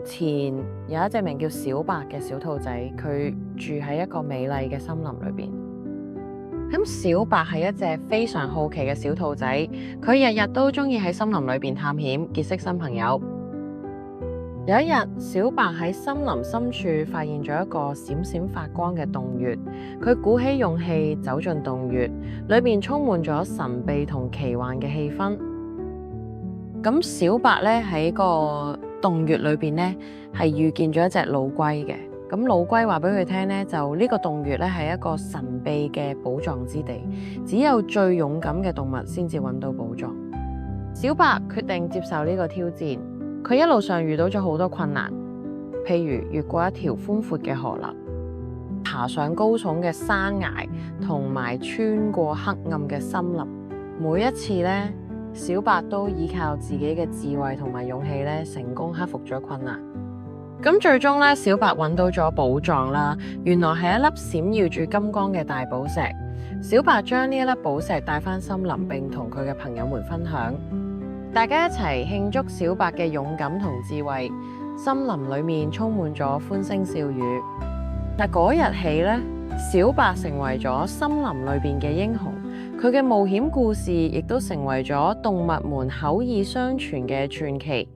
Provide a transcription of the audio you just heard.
前有一隻名叫小白嘅小兔仔，佢住喺一個美麗嘅森林裏邊。咁小白係一隻非常好奇嘅小兔仔，佢日日都中意喺森林裏邊探險，結識新朋友。有一日，小白喺森林深處發現咗一個閃閃發光嘅洞穴，佢鼓起勇氣走進洞穴，裏面充滿咗神秘同奇幻嘅氣氛。咁小白咧喺個洞穴裏邊咧係遇見咗一隻老龜嘅。咁老龜話俾佢聽咧，就呢個洞穴咧係一個神秘嘅寶藏之地，只有最勇敢嘅動物先至揾到寶藏。小白決定接受呢個挑戰，佢一路上遇到咗好多困難，譬如越過一條寬闊嘅河流，爬上高聳嘅山崖，同埋穿過黑暗嘅森林。每一次咧，小白都依靠自己嘅智慧同埋勇氣咧，成功克服咗困難。咁最終咧，小白揾到咗寶藏啦，原來係一粒閃耀住金光嘅大寶石。小白將呢一粒寶石帶返森林，並同佢嘅朋友們分享，大家一齊慶祝小白嘅勇敢同智慧。森林裏面充滿咗歡聲笑語。嗱，嗰日起咧，小白成為咗森林裏邊嘅英雄，佢嘅冒險故事亦都成為咗動物們口耳相傳嘅傳奇。